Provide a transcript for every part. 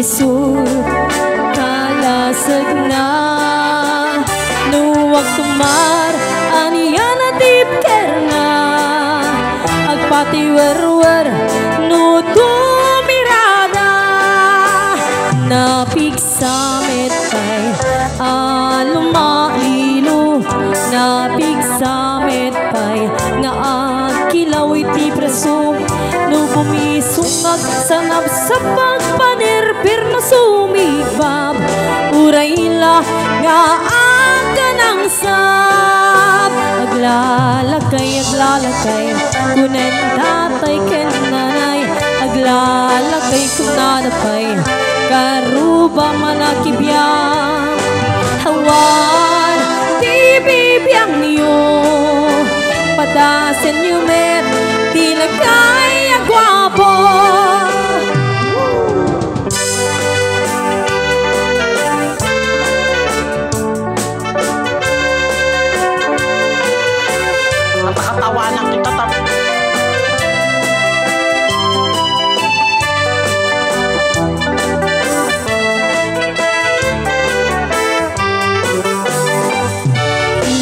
Isur kalasag na nuwag tumar aniya na tipker na agpatiwerwer no tumirada napigsamit kay alumailo napigsamit kay nga agkilaw iti preso no bumisungag sanab sa pagpanirpir na sumibab urayla nga aganang sab aglalakay kunen tatay ken nanay aglalakay kunadapay karuba manakibiyang hawan di bibiyang niyo padasen niyo met di lagay agwapo Napakatawanan kita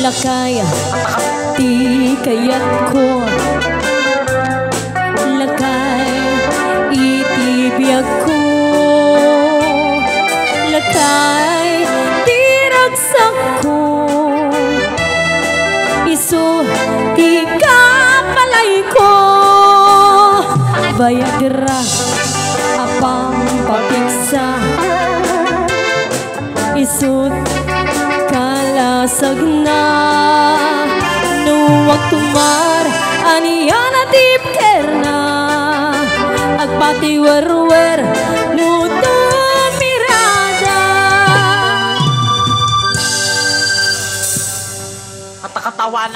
lakay di kayat ko lakay itibiyag ko lakay tiragsak ko iso di kapalay ko bayagra apang papiksa isut kalasag na nuwag tumar aniya na tipker na agpatiwerwer no tumirada at nakatawanan